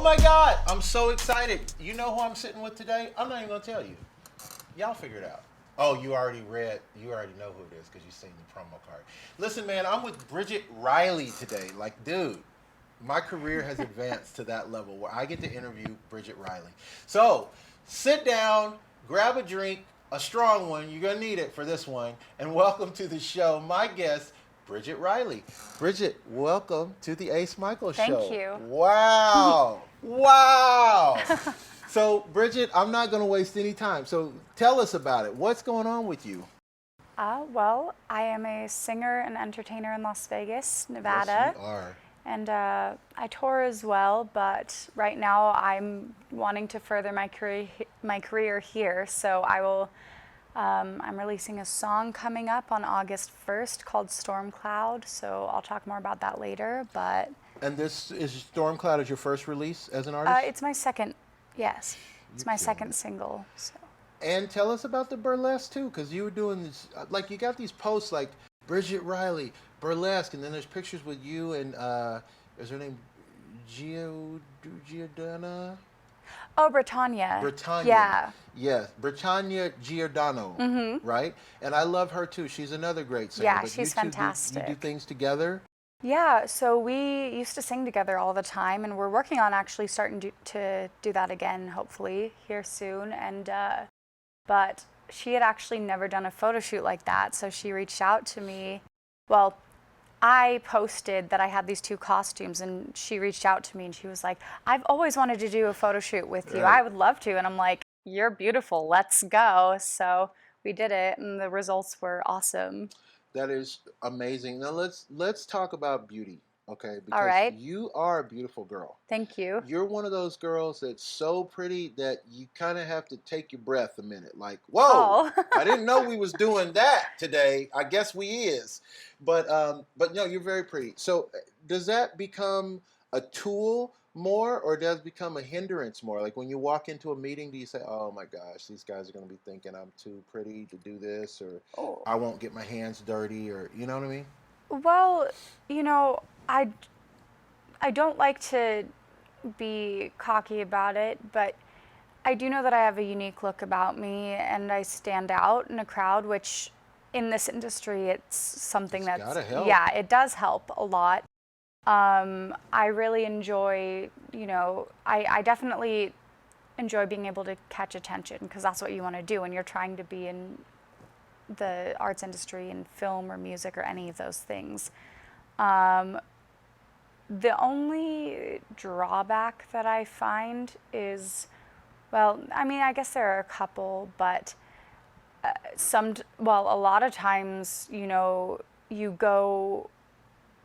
my God, I'm so excited. You know who I'm sitting with today? I'm not even gonna tell you. Y'all figure it out. Oh, you already know who it is because you've seen the promo card. Listen, man, I'm with Bridget Riley today. Like, dude, my career has advanced to that level where I get to interview Bridget Riley. So, sit down, grab a drink, a strong one. You're gonna need it for this one. And welcome to the show, my guest, Bridget Riley. Bridget, welcome to the Ace Michaels Show. Thank you. Wow. Wow. So, Bridget, I'm not going to waste any time. So, tell us about it. What's going on with you? Well, I am a singer and entertainer in Las Vegas, Nevada. Yes, you are. And I tour as well, but right now I'm wanting to further my career here. So I'm releasing a song coming up on August 1st called Storm Cloud. So I'll talk more about that later. But and this is Storm Cloud is your first release as an artist? It's my second. Yes, it's my second single. So. And tell us about the burlesque too, because you were doing this. Like you got these posts like Bridget Riley burlesque, and then there's pictures with you and is her name Giordana? Oh, Britannia. Britannia. Yeah. Yes, Britannia Giordano, right? And I love her too. She's another great singer. Yeah, but she's fantastic. You do things together? Yeah, so we used to sing together all the time, and we're working on actually starting to do that again, hopefully, here soon. And but she had actually never done a photo shoot like that, so she reached out to me. Well, I posted that I had these two costumes, and she reached out to me, and she was like, I've always wanted to do a photo shoot with you. Right. I would love to. And I'm like, you're beautiful. Let's go. So we did it, and the results were awesome. That is amazing. Now let's talk about beauty, okay? Because All right. you are a beautiful girl. Thank you. You're one of those girls that's so pretty that you kind of have to take your breath a minute. Like, whoa, I didn't know we was doing that today. I guess we is. But no, you're very pretty. So does that become a tool more, or does it become a hindrance more? Like when you walk into a meeting, do you say, oh my gosh, these guys are going to be thinking I'm too pretty to do this, or I won't get my hands dirty, or you know what I mean? Well, you know, I don't like to be cocky about it, but I do know that I have a unique look about me, and I stand out in a crowd, which in this industry, it's something that's gotta help. Yeah, it does help a lot. I really enjoy, you know, I definitely enjoy being able to catch attention, because that's what you want to do when you're trying to be in the arts industry, in film or music or any of those things. The only drawback that I find is, well, I mean, I guess there are a couple, but a lot of times, you know, you go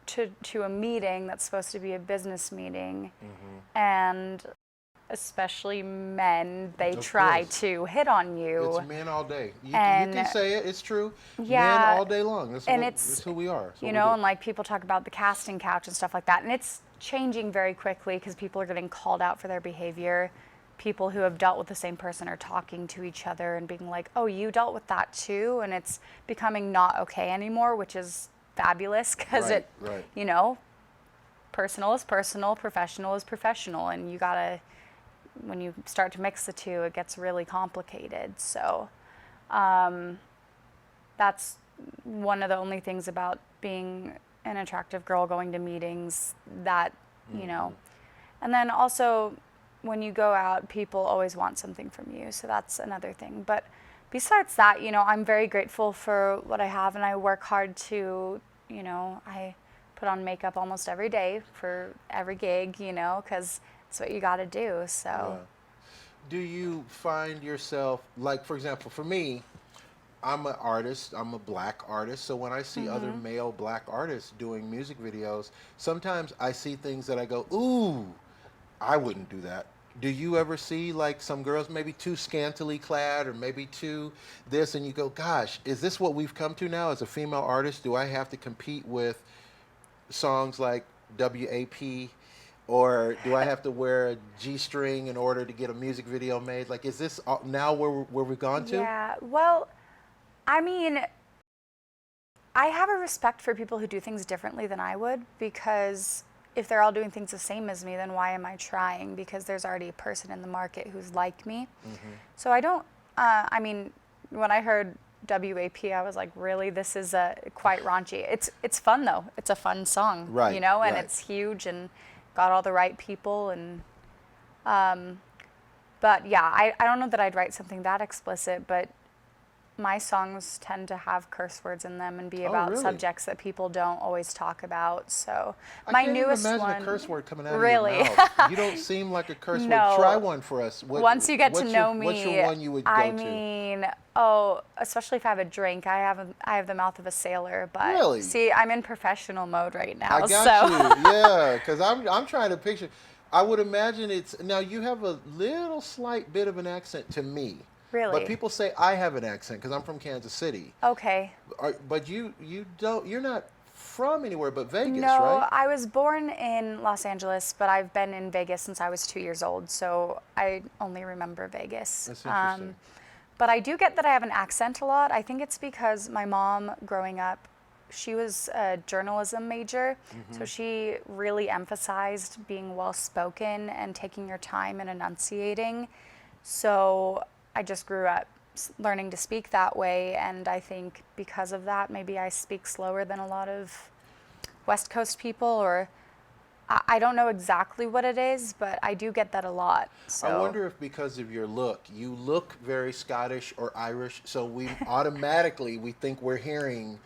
to a meeting that's supposed to be a business meeting, and especially men, they try to hit on you. It's men all day. You can say it. It's true. Yeah, men all day long. That's who we are. You know, and like people talk about the casting couch and stuff like that, and it's changing very quickly because people are getting called out for their behavior. People who have dealt with the same person are talking to each other and being like, oh, you dealt with that too, and it's becoming not okay anymore, which is fabulous, because you know, personal is personal, professional is professional, and you gotta, when you start to mix the two, it gets really complicated. So that's one of the only things about being an attractive girl going to meetings that, you know. And then also when you go out, people always want something from you. So that's another thing. But besides that, you know, I'm very grateful for what I have, and I work hard to, you know, I put on makeup almost every day for every gig, you know, because it's what you got to do. So yeah. Do you find yourself, like, for example, for me, I'm an artist, I'm a black artist, so when I see other male black artists doing music videos, sometimes I see things that I go, ooh, I wouldn't do that. Do you ever see like some girls maybe too scantily clad, or maybe too this, and you go, gosh, is this what we've come to now as a female artist? Do I have to compete with songs like WAP, or do I have to wear a G-string in order to get a music video made? Like, is this now where we've gone to? Yeah, well, I mean, I have a respect for people who do things differently than I would, because if they're all doing things the same as me, then why am I trying? Because there's already a person in the market who's like me. So I don't, I mean, when I heard WAP, I was like, really? This is quite raunchy. It's fun though. It's a fun song, Right, you know, and right. it's huge and got all the right people. And, but yeah, I don't know that I'd write something that explicit, but my songs tend to have curse words in them and be Oh, about really? subjects that people don't always talk about. So I my can't even newest imagine one, a curse word coming out really, of your mouth. You don't seem like a curse word. No. Try one for us. Once you get to know me, what's your one you would go I to? mean, especially if I have a drink, I have the mouth of a sailor. But Really? see, I'm in professional mode right now. I got so you. Yeah, because I'm trying to picture. I would imagine it's now you have a little slight bit of an accent to me. But Really? people say I have an accent because I'm from Kansas City. Okay. But you don't. You're not from anywhere but Vegas, No, right? I was born in Los Angeles, but I've been in Vegas since I was 2 years old, so I only remember Vegas. That's interesting. But I do get that I have an accent a lot. I think it's because my mom, growing up, she was a journalism major, so she really emphasized being well spoken and taking your time and enunciating. So I just grew up learning to speak that way, and I think because of that, maybe I speak slower than a lot of West Coast people, or I don't know exactly what it is, but I do get that a lot. So I wonder if because of your look, you look very Scottish or Irish, so we automatically we think we're hearing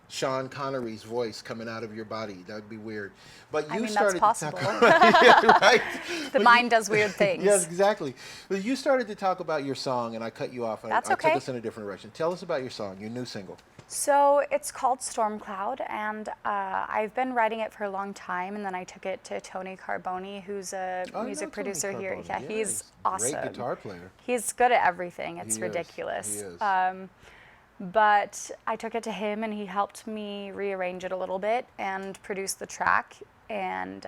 Sean Connery's voice coming out of your body. That'd be weird. But you I mean, that's started possible. to talk yeah, right. The But mind does weird things. Yes, exactly. But you started to talk about your song, and I cut you off. That's I took okay. us in a different direction. Tell us about your song, your new single. So it's called Storm Cloud, and I've been writing it for a long time, and then I took it to Tony Carboni, who's a Oh, I know music Tony producer here. Carboni. Yeah, Yeah, he's awesome. Great guitar player. He's good at everything. It's He is. ridiculous. He is. But I took it to him, and he helped me rearrange it a little bit and produce the track. And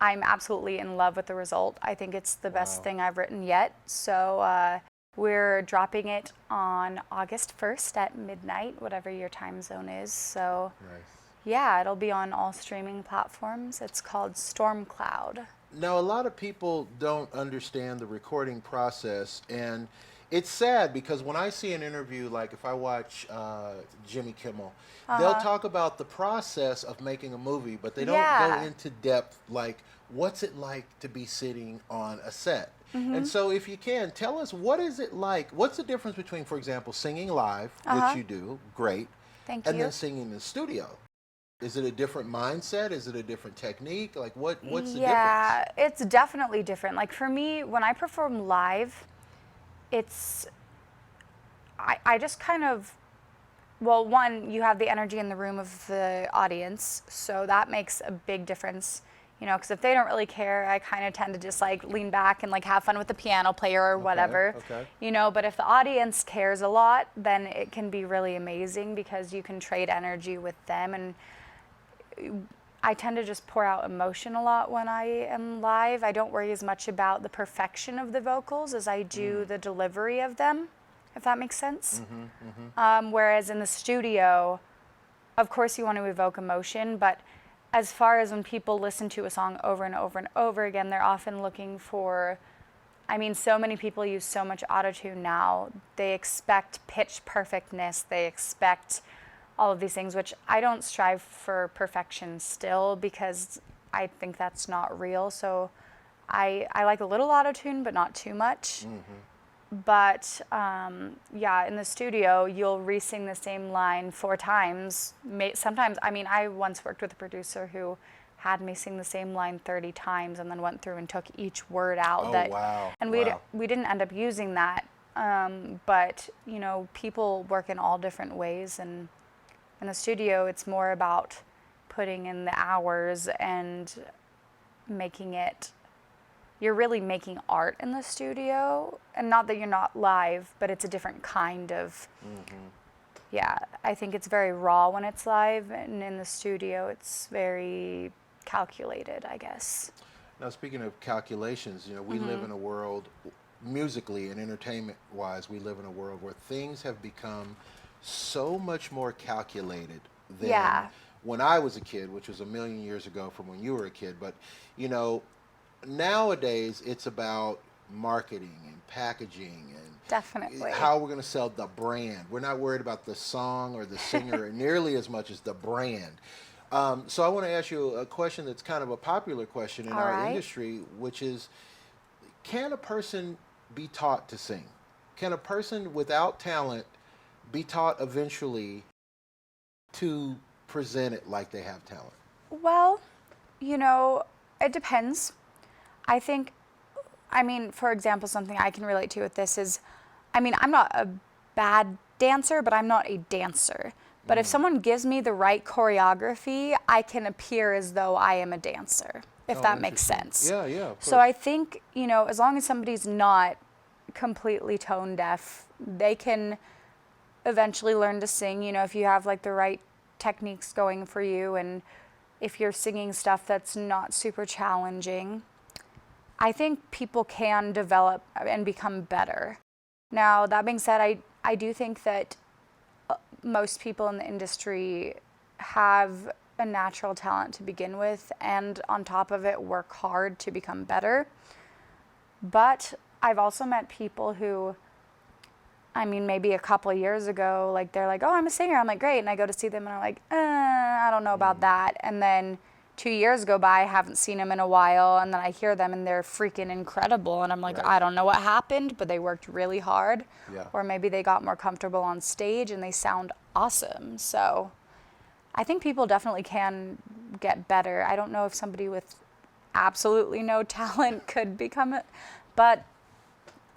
I'm absolutely in love with the result. I think it's the best Wow. thing I've written yet. So we're dropping it on August 1st at midnight, whatever your time zone is. So Nice. yeah, it'll be on all streaming platforms. It's called Storm Cloud. Now, a lot of people don't understand the recording process, and it's sad because when I see an interview, like if I watch Jimmy Kimmel, they'll talk about the process of making a movie, but they don't Yeah. go into depth like what's it like to be sitting on a set. And so, if you can, tell us what is it like? What's the difference between, for example, singing live, which you do, great, Thank and you. then singing in the studio? Is it a different mindset? Is it a different technique? Like what's the difference? Yeah, it's definitely different. Like for me, when I perform live, it's I just kind of, well, one, you have the energy in the room of the audience, so that makes a big difference. You know, because if they don't really care, I kind of tend to just like lean back and like have fun with the piano player or whatever. Okay. You know, but if the audience cares a lot, then it can be really amazing because you can trade energy with them. And I tend to just pour out emotion a lot when I am live. I don't worry as much about the perfection of the vocals as I do the delivery of them, if that makes sense. Whereas in the studio, of course you want to evoke emotion, but as far as when people listen to a song over and over and over again, they're often looking for, I mean, so many people use so much autotune now. They expect pitch perfectness. They expect all of these things, which I don't strive for perfection still because I think that's not real. So I like a little autotune, but not too much. But yeah, in the studio, you'll re-sing the same line 4 times. Sometimes, I mean, I once worked with a producer who had me sing the same line 30 times and then went through and took each word out. Oh, wow. And Wow. we didn't end up using that. But, you know, people work in all different ways. And in the studio, it's more about putting in the hours and making it, you're really making art in the studio. And not that you're not live, but it's a different kind of, yeah, I think it's very raw when it's live. And in the studio, it's very calculated, I guess. Now, speaking of calculations, you know, we live in a world, musically and entertainment-wise, we live in a world where things have become so much more calculated than Yeah. when I was a kid, which was a million years ago from when you were a kid. But, you know, nowadays it's about marketing and packaging and Definitely. how we're going to sell the brand. We're not worried about the song or the singer nearly as much as the brand. So I want to ask you a question that's kind of a popular question in All our right. industry, which is, can a person be taught to sing? Can a person without talent be taught eventually to present it like they have talent? Well, you know, it depends. I think, I mean, for example, something I can relate to with this is, I mean, I'm not a bad dancer, but I'm not a dancer. But if someone gives me the right choreography, I can appear as though I am a dancer, if Oh, that makes interesting. sense. Yeah, yeah, of So course. I think, you know, as long as somebody's not completely tone deaf, they can eventually learn to sing, you know, if you have like the right techniques going for you and if you're singing stuff that's not super challenging. I think people can develop and become better. Now, that being said, I do think that most people in the industry have a natural talent to begin with, and on top of it, work hard to become better. But I've also met people who, I mean, maybe a couple of years ago, like they're like, oh, I'm a singer. I'm like, great. And I go to see them and I'm like, I don't know about that. And then 2 years go by, I haven't seen them in a while. And then I hear them and they're freaking incredible. And I'm like, Right. I don't know what happened, but they worked really hard. Yeah. Or maybe they got more comfortable on stage and they sound awesome. So I think people definitely can get better. I don't know if somebody with absolutely no talent could become it, but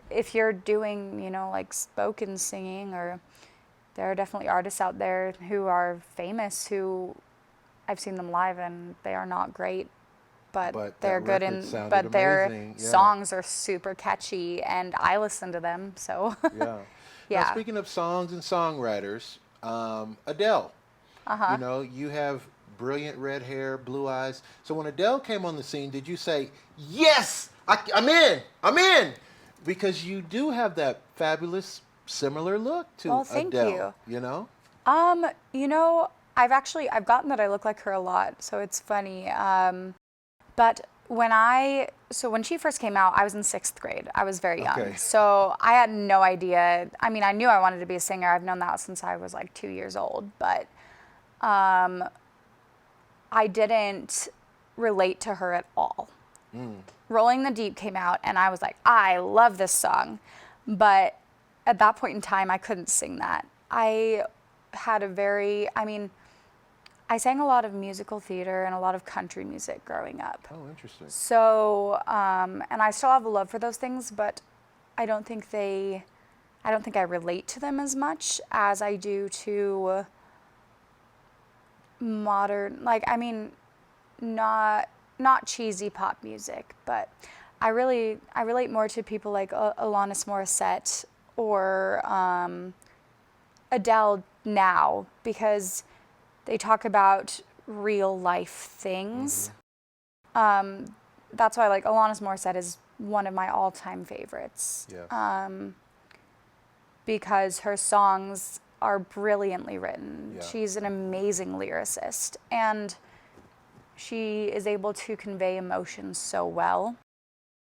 if you're doing, you know, like spoken singing, or there are definitely artists out there who are famous who I've seen them live and they are not great, but But they're that good record in, sounded but their amazing. Yeah. songs are super catchy and I listen to them. So Yeah. Now, yeah. speaking of songs and songwriters, Adele, you Uh-huh. know, you have brilliant red hair, blue eyes. So when Adele came on the scene, did you say, yes, I'm in, I'm in? Because you do have that fabulous, similar look to Well, thank Adele, you. you know? You know, I've gotten that I look like her a lot, so it's funny. But when she first came out, I was in sixth grade. I was very young. Okay. So I had no idea. I mean, I knew I wanted to be a singer. I've known that since I was like 2 years old, but I didn't relate to her at all. Rolling the Deep came out, and I was like, I love this song. But at that point in time, I couldn't sing that. I mean, I sang a lot of musical theater and a lot of country music growing up. Oh, interesting. So, and I still have a love for those things, but I don't think I relate to them as much as I do to modern, like, I mean, not cheesy pop music, but I relate more to people like Alanis Morissette or Adele now, because they talk about real life things. That's why, like, Alanis Morissette is one of my all-time favorites, Yes. because her songs are brilliantly written. Yeah. She's an amazing lyricist, and she is able to convey emotion so well.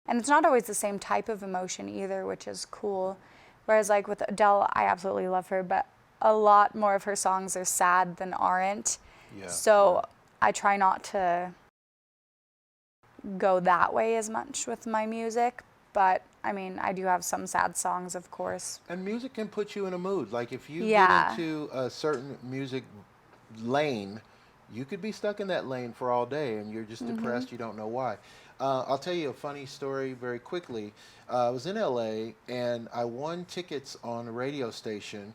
And it's not always the same type of emotion either, which is cool. Whereas, like, with Adele, I absolutely love her, but a lot more of her songs are sad than aren't. Yeah. So I try not to go that way as much with my music. But I mean, I do have some sad songs, of course. And music can put you in a mood. Like if you Yeah. get into a certain music lane, you could be stuck in that lane for all day and you're just depressed, you don't know why. I'll tell you a funny story very quickly. I was in LA and I won tickets on a radio station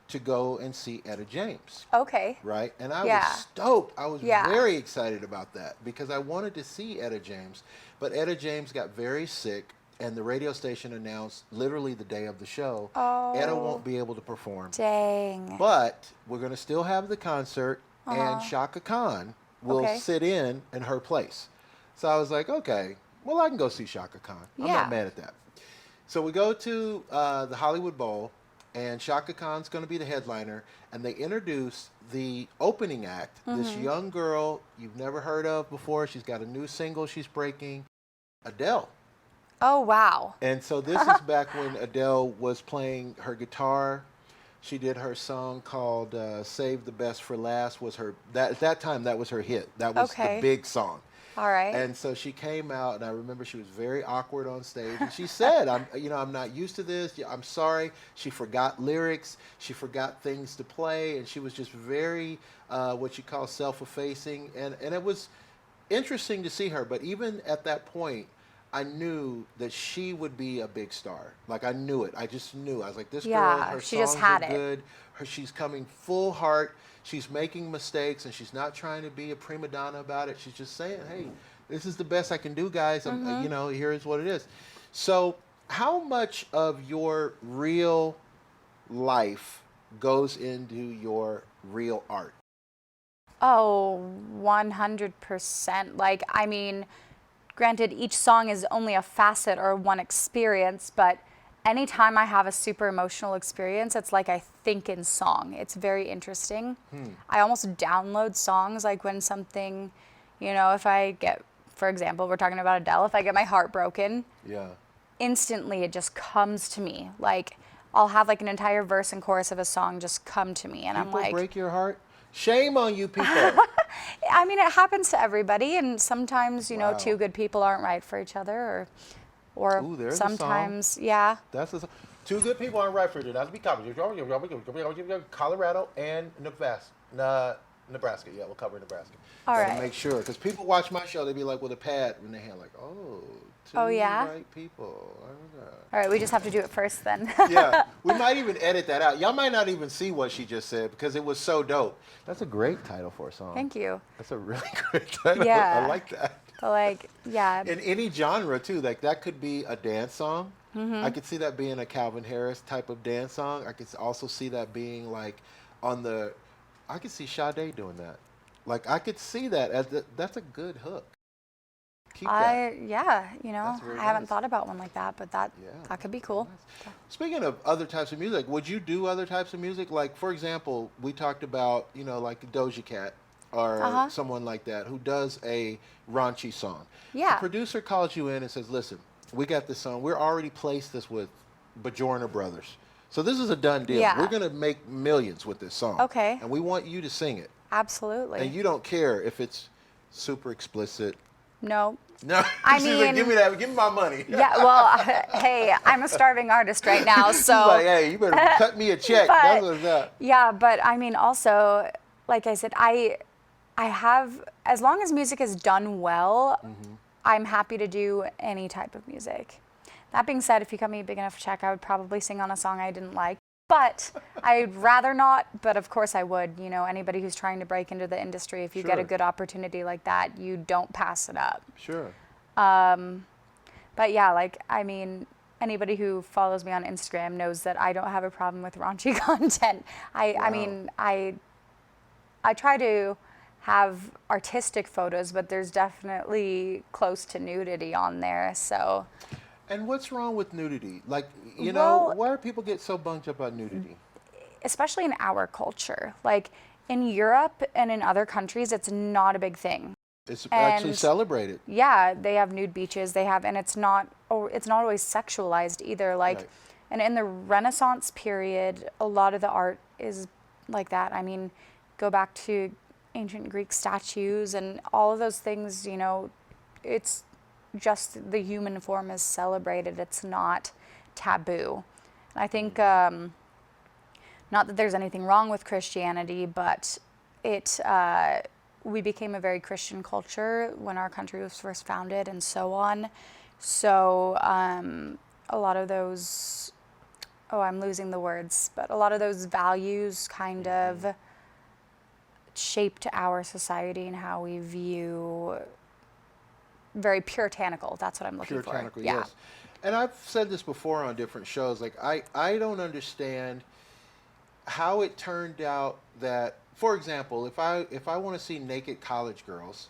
to go and see Etta James. Okay. Right? And I Yeah. was stoked. I was Yeah. very excited about that because I wanted to see Etta James. But Etta James got very sick, and the radio station announced literally the day of the show, Etta Oh. won't be able to perform. Dang. But we're going to still have the concert, and Shaka Khan will Okay. sit in her place. So I was like, okay, well, I can go see Shaka Khan. I'm Yeah. not mad at that. So we go to the Hollywood Bowl, and Shaka Khan's going to be the headliner, and they introduce the opening act, this young girl you've never heard of before. She's got a new single she's breaking, Adele. Oh, wow. And so this is back when Adele was playing her guitar. She did her song called "Save the Best for Last." Was her that at that time that was her hit. That was the big song. All right. And so she came out, and I remember she was very awkward on stage. And she said, I'm not used to this. I'm sorry." She forgot lyrics. She forgot things to play, and she was just very what you call self-effacing. And it was interesting to see her. But even at that point, I knew that she would be a big star. Like, I knew it. I just knew. I was like, this girl, her she songs just had are it. good. She's coming full heart. She's making mistakes, and she's not trying to be a prima donna about it. She's just saying, hey, this is the best I can do, guys. Here's what it is. So how much of your real life goes into your real art? Oh, 100%. Like, I mean, granted, each song is only a facet or one experience, but anytime I have a super emotional experience, it's like I think in song. It's very interesting. I almost download songs, like when something, if I get, for example, we're talking about Adele, if I get my heart broken, instantly it just comes to me. Like, I'll have like an entire verse and chorus of a song just come to me, and I'm like, break your heart? Shame on you people. I mean, it happens to everybody, and sometimes, two good people aren't right for each other, or Ooh, there's sometimes, yeah. That's a song. Two good people aren't right for you. That's be Colorado and Nebraska. Yeah, we'll cover Nebraska. All Gotta right. make sure, because people watch my show, they be like with a pad in their hand, like, oh, two right people. All right, we just have to do it first then. Yeah, we might even edit that out. Y'all might not even see what she just said because it was so dope. That's a great title for a song. Thank you. That's a really great title. Yeah. I like that. But like, yeah. In any genre too, like that could be a dance song. I could see that being a Calvin Harris type of dance song. I could also see that being like I could see Sade doing that. Like, I could see that as that's a good hook. Keep that. Yeah, I haven't nice. thought about one like that, but that could be cool. Nice. Speaking of other types of music, would you do other types of music? Like, for example, we talked about, like Doja Cat or someone like that who does a raunchy song. Yeah. The producer calls you in and says, listen, we got this song. We're already placed this with Bajorna Brothers. So this is a done deal. Yeah. We're going to make millions with this song. Okay. And we want you to sing it. Absolutely. And you don't care if it's super explicit. No. No, I she's mean, like, give me that, give me my money. Yeah, well, hey, I'm a starving artist right now, so. She's like, hey, you better cut me a check. That's what's up. Yeah, but I mean, also, like I said, I have, as long as music is done well, I'm happy to do any type of music. That being said, if you cut me a big enough check, I would probably sing on a song I didn't like. But I'd rather not, but of course I would. Anybody who's trying to break into the industry, if you get a good opportunity like that, you don't pass it up. Sure. But yeah, like, I mean, anybody who follows me on Instagram knows that I don't have a problem with raunchy content. I mean, I try to have artistic photos, but there's definitely close to nudity on there, so. And what's wrong with nudity? Like, why do people get so bunched up on nudity? Especially in our culture. Like, in Europe and in other countries, it's not a big thing. It's actually celebrated. Yeah, they have nude beaches. And it's not always sexualized either. Like, and in the Renaissance period, a lot of the art is like that. I mean, go back to ancient Greek statues and all of those things. It's just the human form is celebrated. It's not taboo. And I think, not that there's anything wrong with Christianity, but we became a very Christian culture when our country was first founded and so on. So a lot of those, I'm losing the words, but a lot of those values kind of shaped our society and how we view very puritanical. That's what I'm looking for. Puritanical, yes. And I've said this before on different shows. Like, I don't understand how it turned out that, for example, if I want to see naked college girls,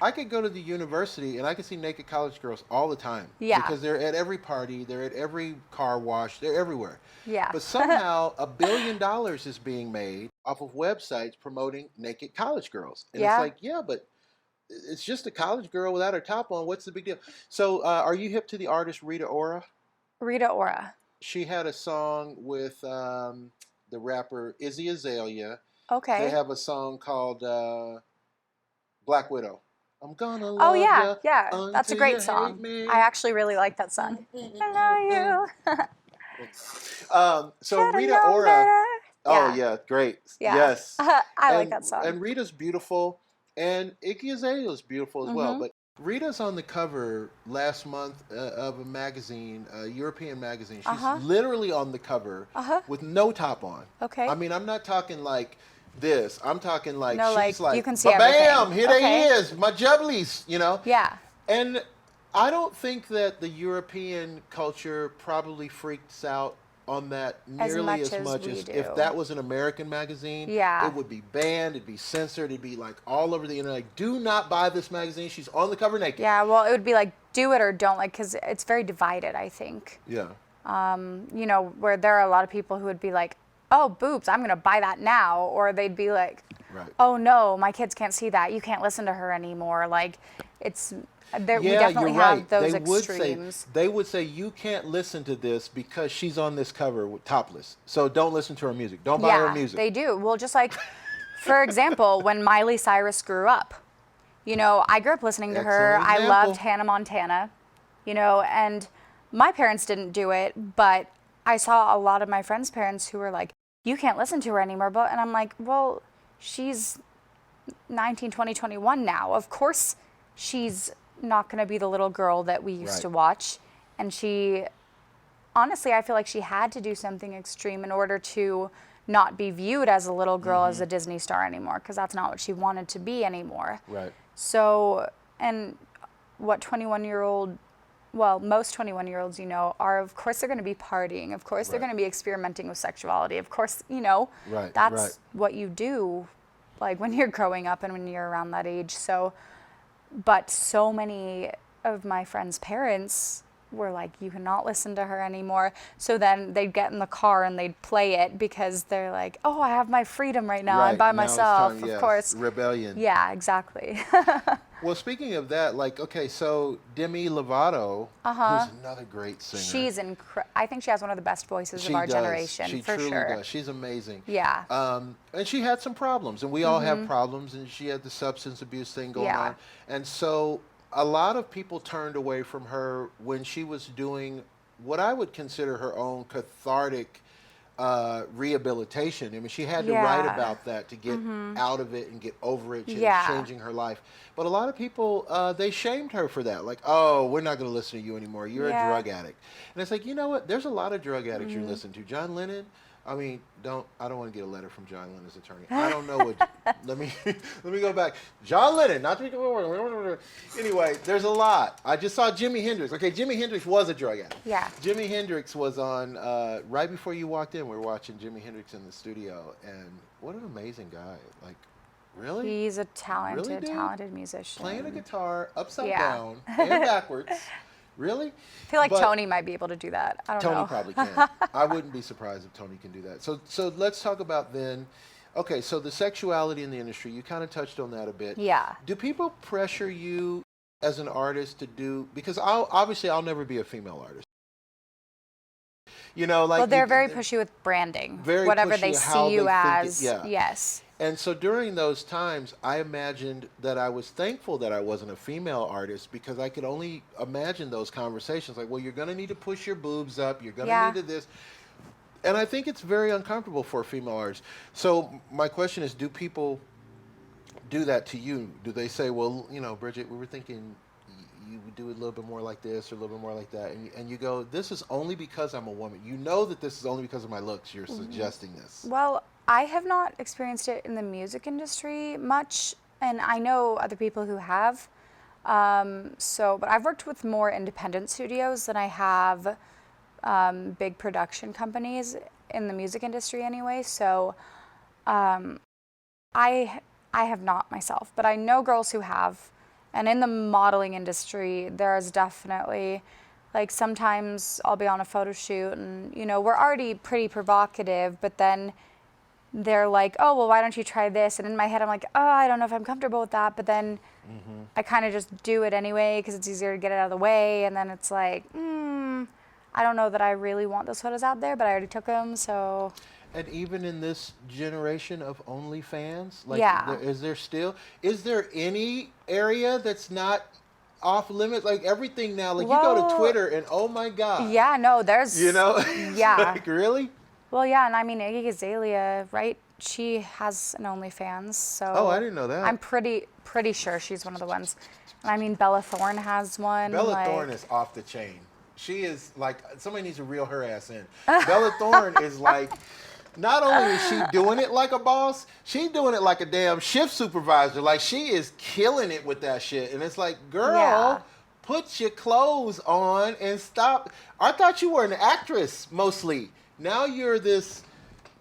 I could go to the university and I could see naked college girls all the time. Yeah. Because they're at every party, they're at every car wash, they're everywhere. Yeah. But somehow $1 billion is being made off of websites promoting naked college girls. And it's Yeah. like, yeah, but it's just a college girl without her top on. What's the big deal? So, are you hip to the artist Rita Ora? Rita Ora. She had a song with the rapper Izzy Azalea. They Okay. have a song called Black Widow. I'm gonna Oh love yeah, ya yeah. That's a until you great hate song. me. I actually really like that song. I know you. So Should've Rita known Ora. better. Oh Yeah. yeah, great. Yeah. Yes. I like that song. And Rita's beautiful, and Iggy Azalea is beautiful as well. Mhm. But Rita's on the cover last month of a magazine, a European magazine. She's Uh-huh. literally on the cover Uh-huh. with no top on. Okay. I mean, I'm not talking like this. I'm talking like No, she's like, like, you can see bam, everything. here Okay. they is, my jubblies, you know. Yeah. And I don't think that the European culture probably freaks out on that nearly as much we as do. if that was an American magazine. Yeah. It would be banned, it'd be censored, it'd be like all over the internet. Like, do not buy this magazine. She's on the cover naked. Yeah, well, it would be like do it or don't, like, because it's very divided, I think. Yeah. You know, where there are a lot of people who would be like, oh, boobs, I'm going to buy that now. Or they'd be like, Right. oh, no, my kids can't see that. You can't listen to her anymore. Like, it's, there, we Yeah, definitely you're have right. those They would extremes. say they would say you can't listen to this because she's on this cover with topless. So don't listen to her music. Don't buy her music. They do. Well, just like, for example, when Miley Cyrus grew up, you know, I grew up listening to her. Excellent I example. loved Hannah Montana, you know, and my parents didn't do it, but I saw a lot of my friends' parents who were like, you can't listen to her anymore. But, and I'm like, well, she's 19, 20, 21 now. Of course, she's not going to be the little girl that we used Right. to watch. And she, honestly, I feel like she had to do something extreme in order to not be viewed as a little girl, as a Disney star anymore, because that's not what she wanted to be anymore. Right. So, and what 21-year-old, well, most 21-year-olds, you know, are, of course, they're going to be partying. Of course, they're Right. going to be experimenting with sexuality. Of course, you know, Right, that's right. what you do, like, when you're growing up and when you're around that age. So, but so many of my friends' parents were like, you cannot listen to her anymore. So then they'd get in the car and they'd play it because they're like, oh, I have my freedom right now. I'm by Now it's myself, time, of yes, course. Rebellion. Yeah, exactly. Well, speaking of that, like, okay, so Demi Lovato, who's another great singer. She's I think she has one of the best voices of our generation, She for truly sure. does. She's amazing. Yeah. And she had some problems, and we all have problems, and she had the substance abuse thing going Yeah. on. And so a lot of people turned away from her when she was doing what I would consider her own cathartic rehabilitation. I mean, she had to write Yeah. about that to get out of it and get over it, Yeah. changing her life. But a lot of people, they shamed her for that. Like, oh, we're not going to listen to you anymore. You're Yeah. a drug addict. And it's like, you know what? There's a lot of drug addicts you listen to. John Lennon. I mean, I don't want to get a letter from John Lennon's attorney. I don't know what. let me go back. John Lennon, not to. Anyway, there's a lot. I just saw Jimi Hendrix. Okay, Jimi Hendrix was a drug addict. Yeah. Jimi Hendrix was on right before you walked in. We were watching Jimi Hendrix in the studio, and what an amazing guy! Like, really, He's a talented, Really, dude? talented musician. playing a guitar upside Yeah. down and backwards. Really? I feel like But- Tony might be able to do that. I don't know. Tony probably can. I wouldn't be surprised if Tony can do that. So let's talk about then. Okay, so the sexuality in the industry, you kind of touched on that a bit. Yeah. Do people pressure you as an artist to do, because I'll never be a female artist. You know, like Well, they're you- very pushy with branding. Very Whatever pushy they how see you they think it- as. yeah. Yes. And so during those times, I imagined that I was thankful that I wasn't a female artist, because I could only imagine those conversations like, well, you're going to need to push your boobs up. You're going to Yeah. need to this. And I think it's very uncomfortable for a female artist. So my question is, do people do that to you? Do they say, well, you know, Bridget, we were thinking you would do it a little bit more like this or a little bit more like that. And you go, this is only because I'm a woman. You know that this is only because of my looks. You're suggesting this. Well, I have not experienced it in the music industry much, and I know other people who have. But I've worked with more independent studios than I have big production companies in the music industry anyway. So I have not myself, but I know girls who have, And in the modeling industry, there's definitely, like, sometimes I'll be on a photo shoot and, you know, we're already pretty provocative, but then they're like, oh, well, why don't you try this? And in my head, I'm like, oh, I don't know if I'm comfortable with that. But then I kind of just do it anyway because it's easier to get it out of the way. And then it's like, I don't know that I really want those photos out there, but I already took them, so. And even in this generation of OnlyFans, like, Yeah. is there any area that's not off limits? Like everything now, like you go to Well, Twitter and oh my God, Yeah, no, there's. you know, It's Yeah. like really? Well, yeah, and I mean, Iggy Azalea, right? She has an OnlyFans, so. Oh, I didn't know that. I'm pretty sure she's one of the ones. And I mean, Bella Thorne has one. Bella like, Thorne is off the chain. She is like, somebody needs to reel her ass in. Bella Thorne is like, not only is she doing it like a boss, she's doing it like a damn shift supervisor. Like she is killing it with that shit. And it's like, girl, Yeah. put your clothes on and stop. I thought you were an actress mostly. Now you're this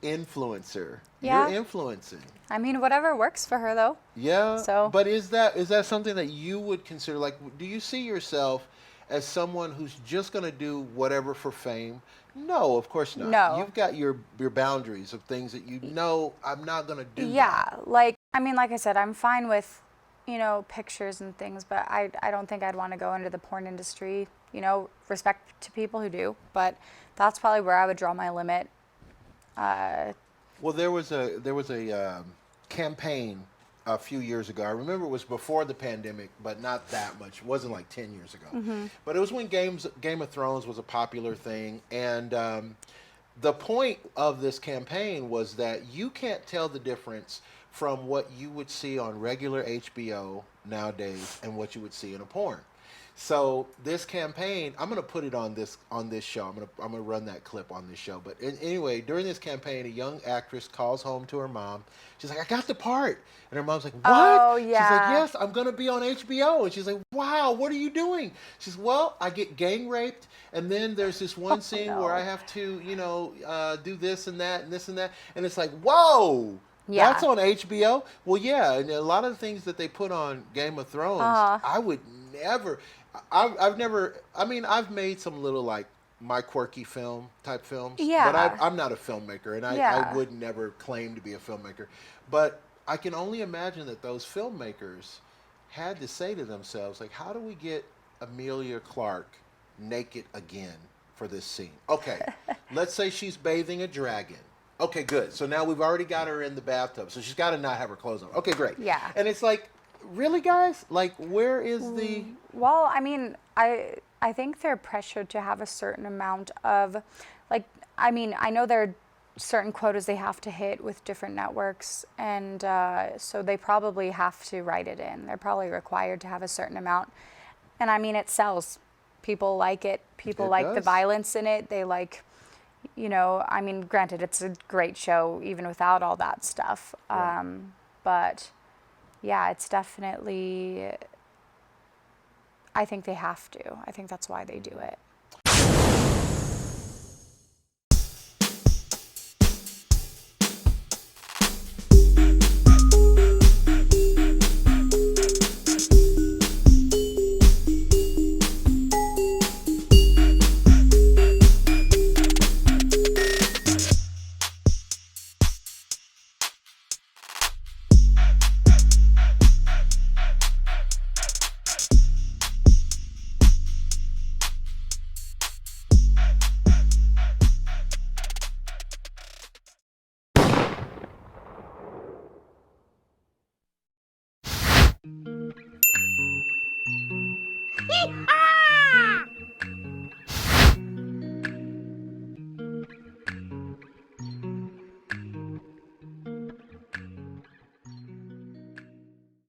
influencer. Yeah. You're influencing. I mean, whatever works for her, though. Yeah. So- But is that something that you would consider? Like, do you see yourself as someone who's just going to do whatever for fame? No, of course not. No. You've got your boundaries of things that you know I'm not going to do. Yeah, like, I mean, like I said, I'm fine with, you know, pictures and things, but I don't think I'd want to go into the porn industry. You know, respect to people who do, but that's probably where I would draw my limit. Well, there was a campaign a few years ago. I remember it was before the pandemic, but not that much. It wasn't like 10 years ago. But it was when Game of Thrones was a popular thing. And the point of this campaign was that you can't tell the difference from what you would see on regular HBO nowadays and what you would see in a porn. So this campaign, I'm going to put it on this show. I'm going to run that clip on this show. But anyway, during this campaign, a young actress calls home to her mom. She's like, "I got the part," and her mom's like, "What?" Oh, She's like, yeah. "Yes, I'm going to be on HBO." And she's like, "Wow, what are you doing?" She's, "Well, I get gang raped, and then there's this one scene no. where I have to, you know, do this and that and this and that," and it's like, whoa. Yeah. That's on HBO? Well, yeah, and a lot of the things that they put on Game of Thrones, I would never. I've never. I mean, I've made some little like my quirky type films. Yeah. But I'm not a filmmaker, and I Yeah. would never claim to be a filmmaker. But I can only imagine that those filmmakers had to say to themselves, like, how do we get Amelia Clark naked again for this scene? Okay, let's say she's bathing a dragon. Okay, good. So now we've already got her in the bathtub, so she's got to not have her clothes on. Okay, great. Yeah. And it's like, really, guys? Like, where is the... Well, I mean, I think they're pressured to have a certain amount of, like, I mean, I know there are certain quotas they have to hit with different networks, and so they probably have to write it in. They're probably required to have a certain amount. And I mean, it sells. People like it. People It like the does. violence in it. They like, you know, I mean, granted, it's a great show even without all that stuff. Right. But yeah, it's definitely, I think they have to. I think that's why they do it.